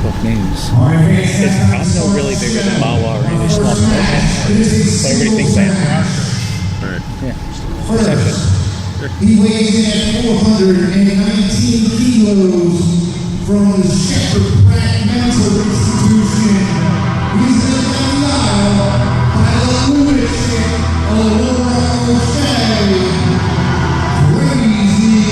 both names. I'm no really bigger than MAWA or any small promotions, but everybody thinks I am. All right. Yeah. Perception. He weighs in at 419 kilos from the Shepherd Pratt Mental Institution. He's in the aisle by the lunatic Aurora Shea. Crazii Shea.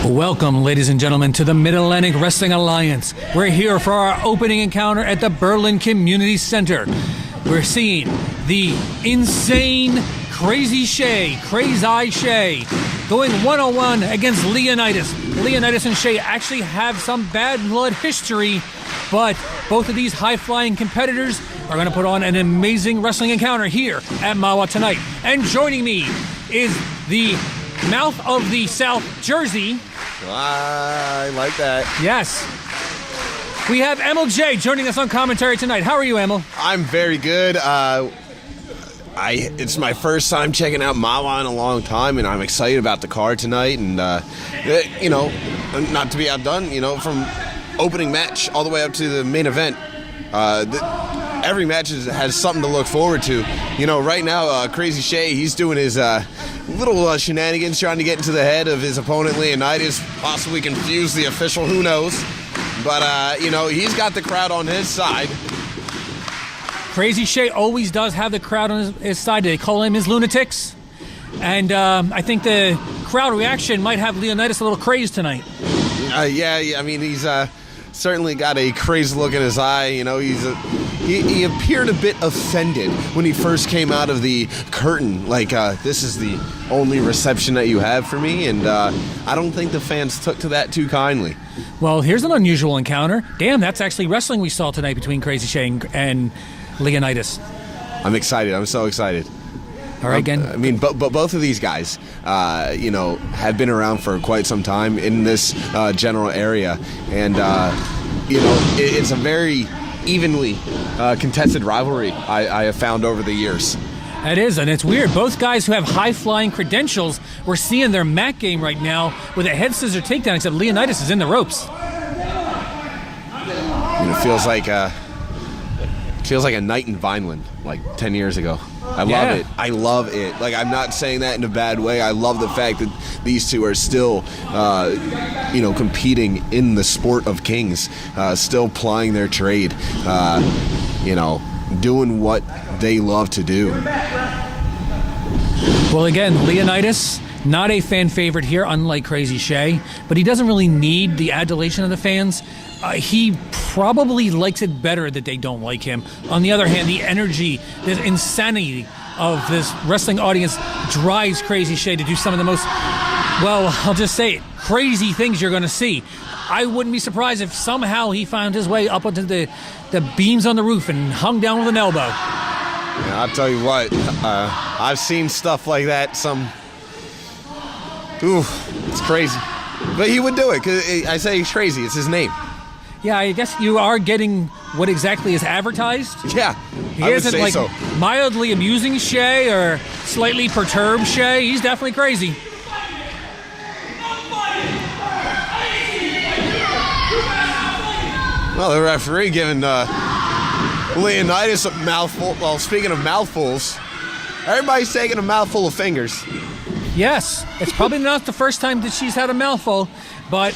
Welcome, ladies and gentlemen, to the Mid-Atlantic Wrestling Alliance. We're here for our opening encounter at the Berlin Community Center. We're seeing the insane Crazii Shea, going one-on-one against Leonides. Leonides and Shea actually have some bad blood history, but both of these high-flying competitors are going to put on an amazing wrestling encounter here at MAWA tonight. And joining me is the mouth of the South Jersey. I like that. Yes. We have MLJ joining us on commentary tonight. How are you, Emil? I'm very good. It's my first time checking out MAWA in a long time, and I'm excited about the card tonight. And, not to be outdone, from opening match all the way up to the main event. Every match has something to look forward to. Right now, Crazii Shea, he's doing his little shenanigans, trying to get into the head of his opponent, Leonides, possibly confuse the official, who knows. But, he's got the crowd on his side. Crazii Shea always does have the crowd on his side. They call him his lunatics. And I think the crowd reaction might have Leonidas a little crazed tonight. He's certainly got a crazy look in his eye. He appeared a bit offended when he first came out of the curtain. Like, this is the only reception that you have for me, and I don't think the fans took to that too kindly. Well, here's an unusual encounter. Damn, that's actually wrestling we saw tonight between Crazii Shea and Leonidas. I'm excited. I'm so excited. All right, again. But both of these guys, have been around for quite some time in this general area, and it's a very evenly contested rivalry I have found over the years. That is, and it's weird. Both guys who have high-flying credentials, we're seeing their mat game right now with a head scissor takedown, except Leonidas is in the ropes. And it feels like a night in Vineland, like 10 years ago. I love it. I love it. Like, I'm not saying that in a bad way. I love the fact that these two are still, competing in the sport of kings, still plying their trade, doing what they love to do. Well, again, Leonidas, not a fan favorite here, unlike Crazii Shea, but he doesn't really need the adulation of the fans. He probably likes it better that they don't like him. On the other hand, the energy, the insanity of this wrestling audience drives Crazii Shea to do some of the most, well, I'll just say it, crazy things you're going to see. I wouldn't be surprised if somehow he found his way up onto the beams on the roof and hung down with an elbow. Yeah, I'll tell you what, I've seen stuff like that. It's crazy. But he would do it, because I say he's crazy. It's his name. Yeah, I guess you are getting what exactly is advertised. Yeah, he I would isn't say like so. Mildly amusing Shea or slightly perturbed Shea. He's definitely crazy. Well, the referee giving Leonidas a mouthful. Well, speaking of mouthfuls, everybody's taking a mouthful of fingers. Yes, it's probably not the first time that she's had a mouthful, but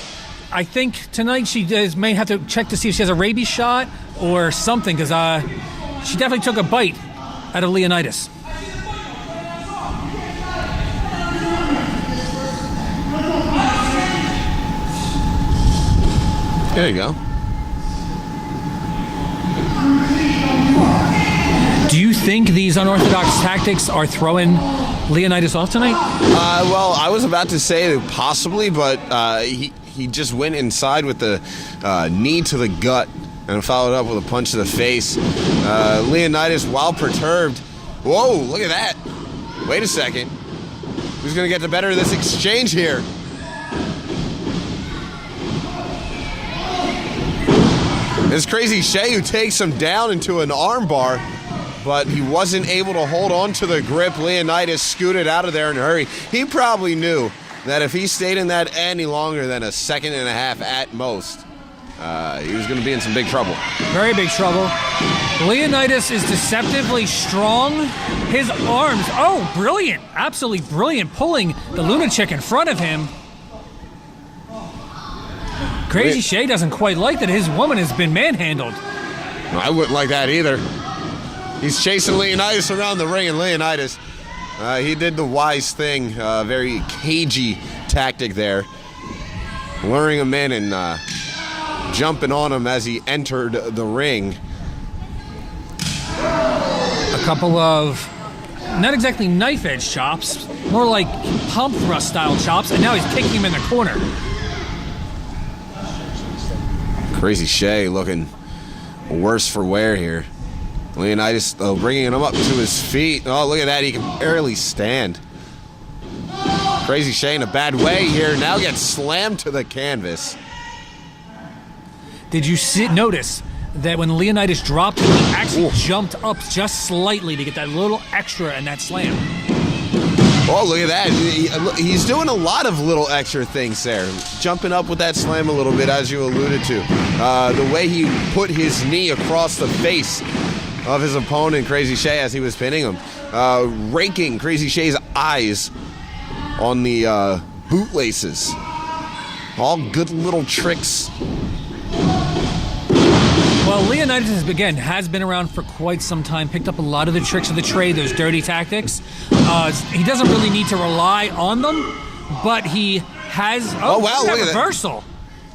I think tonight she may have to check to see if she has a rabies shot or something, because she definitely took a bite out of Leonidas. There you go. Do you think these unorthodox tactics are throwing Leonidas off tonight? Well, I was about to say possibly, but he just went inside with the knee to the gut and followed up with a punch to the face. Leonidas, while perturbed, whoa, look at that. Wait a second. Who's going to get the better of this exchange here? It's Crazii Shea who takes him down into an armbar, but he wasn't able to hold on to the grip. Leonidas scooted out of there in a hurry. He probably knew that if he stayed in that any longer than a second and a half at most, he was going to be in some big trouble. Very big trouble. Leonidas is deceptively strong. His arms, oh, brilliant. Absolutely brilliant, pulling the lunatic in front of him. Crazii Shea doesn't quite like that his woman has been manhandled. I wouldn't like that either. He's chasing Leonidas around the ring, and Leonidas, he did the wise thing, very cagey tactic there, luring him in and jumping on him as he entered the ring. A couple of, not exactly knife-edge chops, more like pump thrust-style chops, and now he's kicking him in the corner. Crazii Shea looking worse for wear here. Leonidas bringing him up to his feet. Oh, look at that. He can barely stand. Crazii Shea in a bad way here. Now gets slammed to the canvas. Did you notice that when Leonidas dropped, he actually jumped up just slightly to get that little extra in that slam? Oh, look at that. He's doing a lot of little extra things there. Jumping up with that slam a little bit, as you alluded to. The way he put his knee across the face of his opponent, Crazii Shea, as he was pinning him. Raking Crazii Shea's eyes on the bootlaces. All good little tricks. Well, Leonidas, again, has been around for quite some time, picked up a lot of the tricks of the trade, those dirty tactics. He doesn't really need to rely on them, but he has... Oh, wow, look at that reversal.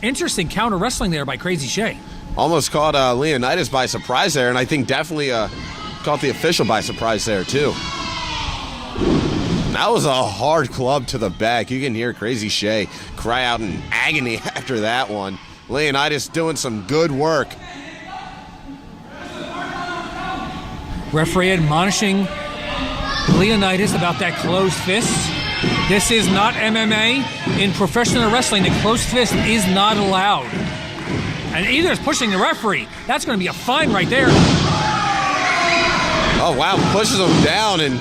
Interesting counter wrestling there by Crazii Shea. Almost caught Leonidas by surprise there, and I think definitely caught the official by surprise there, too. That was a hard club to the back. You can hear Crazii Shea cry out in agony after that one. Leonidas doing some good work. Referee admonishing Leonidas about that closed fist. This is not MMA. In professional wrestling, the closed fist is not allowed. And either is pushing the referee. That's going to be a fine right there. Oh, wow, pushes him down, and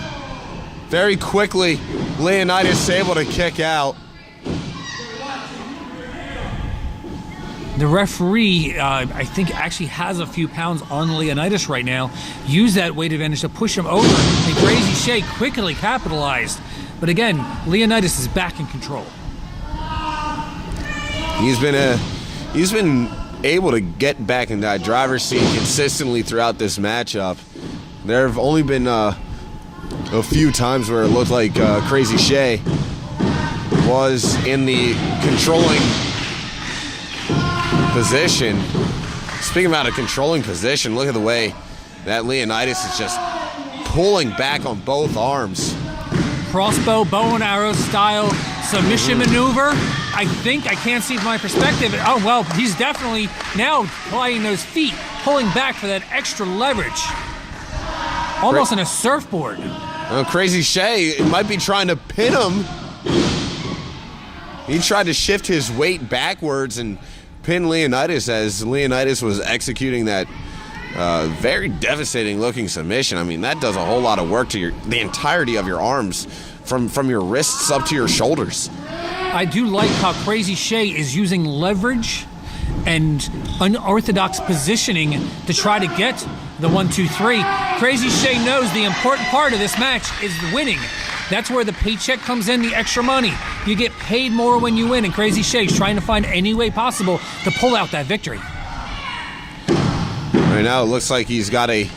very quickly, Leonidas is able to kick out. The referee, I think, actually has a few pounds on Leonidas right now. Use that weight advantage to push him over, and Crazii Shea quickly capitalized. But again, Leonidas is back in control. He's been able to get back in that driver's seat consistently throughout this matchup. There have only been a few times where it looked like Crazii Shea was in the controlling position. Speaking about a controlling position, look at the way that Leonidas is just pulling back on both arms. Crossbow, bow and arrow style submission maneuver. I think, I can't see from my perspective. Oh, well, he's definitely now applying those feet, pulling back for that extra leverage. Almost on a surfboard. Crazii Shea might be trying to pin him. He tried to shift his weight backwards and pin Leonidas as Leonidas was executing that very devastating looking submission. I mean, that does a whole lot of work to the entirety of your arms from your wrists up to your shoulders. I do like how Crazii Shea is using leverage and unorthodox positioning to try to get the 1-2-3. Crazii Shea knows the important part of this match is winning. That's where the paycheck comes in, the extra money. You get paid more when you win, and Crazii Shea's trying to find any way possible to pull out that victory. Right now, it looks like he's got a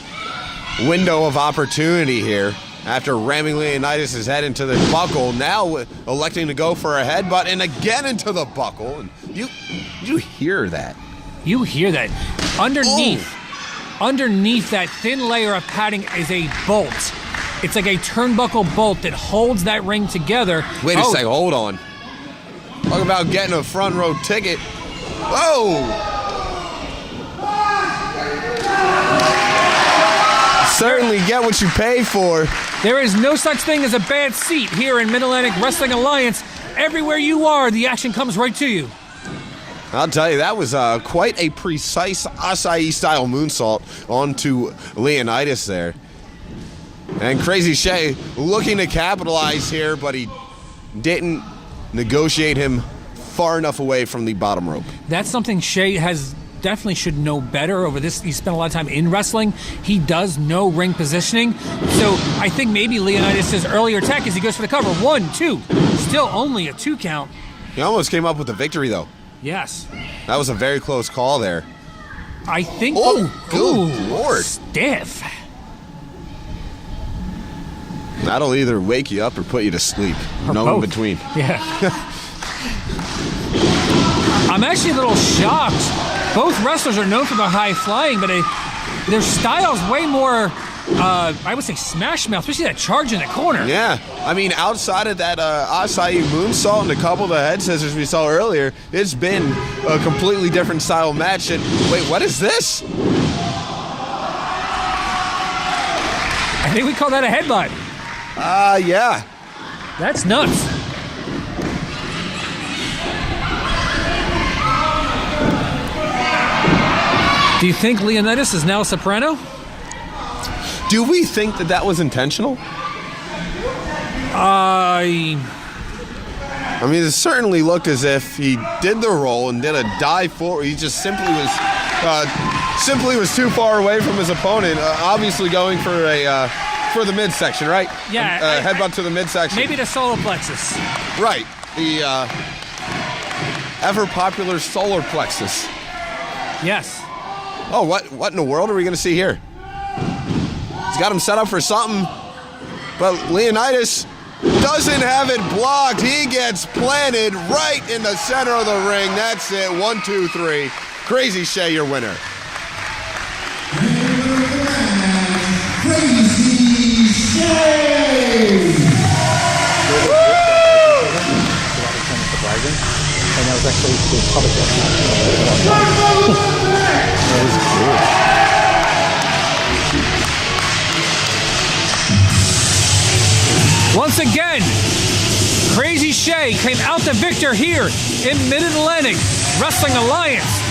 window of opportunity here. After ramming Leonidas' head into the buckle, now electing to go for a headbutt and again into the buckle. And you hear that? You hear that. Underneath that thin layer of padding is a bolt. It's like a turnbuckle bolt that holds that ring together. Wait a second, hold on. Talk about getting a front row ticket. Whoa! Certainly get what you pay for. There is no such thing as a bad seat here in Mid-Atlantic Wrestling Alliance. Everywhere you are, the action comes right to you. I'll tell you, that was quite a precise acai-style moonsault onto Leonidas there. And Crazii Shea looking to capitalize here, but he didn't negotiate him far enough away from the bottom rope. That's something Shea definitely should know better over this. He spent a lot of time in wrestling. He does know ring positioning. So I think maybe Leonidas' earlier attack as he goes for the cover. 1, 2. Still only a 2 count. He almost came up with the victory, though. Yes. That was a very close call there. I think... Oh, good Lord. Stiff. That'll either wake you up or put you to sleep. Or no both. in between. Yeah. I'm actually a little shocked. Both wrestlers are known for their high flying, but their style's way more, I would say, smash mouth, especially that charge in the corner. Yeah. I mean, outside of that acai moonsault and a couple of the head scissors we saw earlier, it's been a completely different style match. And wait, what is this? I think we call that a headbutt. Yeah. That's nuts. Do you think Leonidas is now a soprano? Do we think that was intentional? I mean, it certainly looked as if he did the roll and did a dive forward. He just simply was too far away from his opponent. Obviously going for the midsection, right? Yeah. Headbutt to the midsection. Maybe the solar plexus. Right. The ever popular solar plexus. Yes. Oh, what in the world are we going to see here? He's got him set up for something, but Leonidas doesn't have it blocked. He gets planted right in the center of the ring. That's it. 1, 2, 3. Crazii Shea, your winner. Crazii Shea! And that was actually the public. That was cool. Once again, Crazii Shea came out the victor here in Mid-Atlantic Wrestling Alliance.